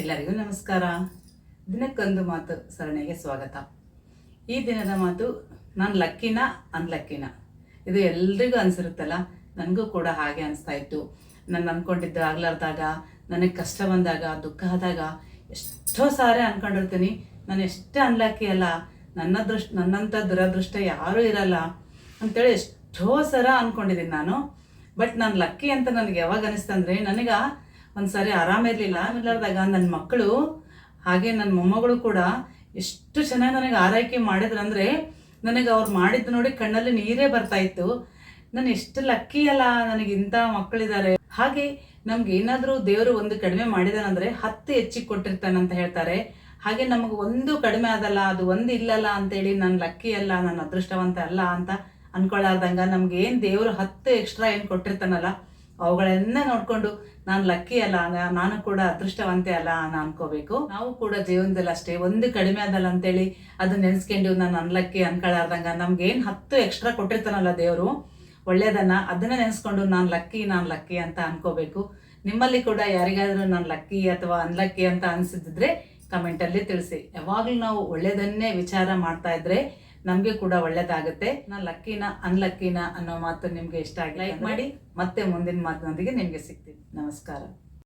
ಎಲ್ಲರಿಗೂ ನಮಸ್ಕಾರ. ದಿನಕ್ಕೊಂದು ಮಾತು ಸರಣಿಗೆ ಸ್ವಾಗತ. ಈ ದಿನದ ಮಾತು, ನಾನು ಲಕ್ಕಿನ ಅನ್ಲಕ್ಕಿನ. ಇದು ಎಲ್ರಿಗೂ ಅನಿಸಿರುತ್ತಲ್ಲ, ನನಗೂ ಕೂಡ ಹಾಗೆ ಅನಿಸ್ತಾ ಇತ್ತು. ನಾನು ಅಂದ್ಕೊಂಡಿದ್ದು ಆಗ್ಲಾರ್ದಾಗ, ನನಗೆ ಕಷ್ಟ ಬಂದಾಗ, ದುಃಖ ಆದಾಗ ಎಷ್ಟೋ ಸಾರಿ ಅಂದ್ಕೊಂಡಿರ್ತೀನಿ, ನಾನು ಎಷ್ಟೇ ಅನ್ಲಕ್ಕಿ ಅಲ್ಲ, ನನ್ನಂಥ ದುರದೃಷ್ಟ ಯಾರೂ ಇರಲ್ಲ ಅಂತೇಳಿ ಎಷ್ಟೋ ಸಲ ಅಂದ್ಕೊಂಡಿದ್ದೀನಿ ನಾನು. ಬಟ್ ನಾನು ಲಕ್ಕಿ ಅಂತ ನನಗೆ ಯಾವಾಗ ಅನಿಸ್ತಂದ್ರೆ, ನನಗೆ ಒಂದು ಸಾರಿ ಆರಾಮಿರಲಿಲ್ಲ. ಆರಾಮಿಲ್ಲಾರ್ದಾಗ ನನ್ನ ಮಕ್ಕಳು ಹಾಗೆ ನನ್ನ ಮೊಮ್ಮಗಳು ಕೂಡ ಎಷ್ಟು ಚೆನ್ನಾಗಿ ನನಗೆ ಆರೈಕೆ ಮಾಡಿದ್ರಂದರೆ, ನನಗೆ ಅವ್ರು ಮಾಡಿದ್ದು ನೋಡಿ ಕಣ್ಣಲ್ಲಿ ನೀರೇ ಬರ್ತಾ ಇತ್ತು. ನಾನು ಎಷ್ಟು ಲಕ್ಕಿ ಅಲ್ಲ, ನನಗೆ ಇಂಥ ಮಕ್ಕಳಿದ್ದಾರೆ. ಹಾಗೆ ನಮ್ಗೆ ಏನಾದರೂ ದೇವರು ಒಂದು ಕಡಿಮೆ ಮಾಡಿದಾನಂದರೆ 10 ಹೆಚ್ಚಿಗೆ ಕೊಟ್ಟಿರ್ತಾನಂತ ಹೇಳ್ತಾರೆ. ಹಾಗೆ ನಮಗೆ ಒಂದು ಕಡಿಮೆ ಆದಲ್ಲ, ಅದು ಒಂದು ಇಲ್ಲಲ್ಲ ಅಂತೇಳಿ ನಾನು ಲಕ್ಕಿ ಅಲ್ಲ, ನಾನು ಅದೃಷ್ಟವಂತ ಅಲ್ಲ ಅಂತ ಅನ್ಕೊಳ್ಳಾರ್ದಂಗೆ, ನಮ್ಗೆ ಏನು ದೇವರು 10 ಎಕ್ಸ್ಟ್ರಾ ಏನು ಕೊಟ್ಟಿರ್ತಾನಲ್ಲ, ಅವುಗಳನ್ನ ನೋಡಿಕೊಂಡು ನಾನು ಲಕ್ಕಿ ಅಲ್ಲ, ನಾನು ಕೂಡ ಅದೃಷ್ಟವಂತೆ ಅಲ್ಲ ಅನ್ಕೋಬೇಕು. ನಾವು ಕೂಡ ಜೀವನದಲ್ಲಿ ಅಷ್ಟೇ, ಒಂದು ಕಡಿಮೆ ಆದಲ್ಲ ಅಂತೇಳಿ ಅದನ್ನ ನೆನೆಸ್ಕೊಂಡು ನಾನು ಅನ್ಲಕ್ಕಿ ಅನ್ಕೊಳ್ಳಾರ್ದಂಗೆ, ನಮ್ಗೇನು 10 ಎಕ್ಸ್ಟ್ರಾ ಕೊಟ್ಟಿರ್ತಾನಲ್ಲ ದೇವರು ಒಳ್ಳೇದನ್ನ, ಅದನ್ನ ನೆನೆಸ್ಕೊಂಡು ನಾನು ಲಕ್ಕಿ ಅಂತ ಅನ್ಕೋಬೇಕು. ನಿಮ್ಮಲ್ಲಿ ಕೂಡ ಯಾರಿಗಾದ್ರೂ ನಾನು ಲಕ್ಕಿ ಅಥವಾ ಅನ್ಲಕ್ಕಿ ಅಂತ ಅನಿಸಿದ್ರೆ ಕಮೆಂಟಲ್ಲಿ ತಿಳಿಸಿ. ಯಾವಾಗಲೂ ನಾವು ಒಳ್ಳೇದನ್ನೇ ವಿಚಾರ ಮಾಡ್ತಾ ಇದ್ರೆ ನಮಗೆ ಕೂಡ ಒಳ್ಳೇದಾಗುತ್ತೆ. ನಾನು ಲಕ್ಕಿನ ಅನ್ಲಕ್ಕಿನ ಅನ್ನೋ ಮಾತು ನಿಮಗೆ ಇಷ್ಟ ಆಗಿ ಲೈಕ್ ಮಾಡಿ. ಮತ್ತೆ ಮುಂದಿನ ಮಾತಿನೊಂದಿಗೆ ನಿಮಗೆ ಸಿಗ್ತೀನಿ. ನಮಸ್ಕಾರ.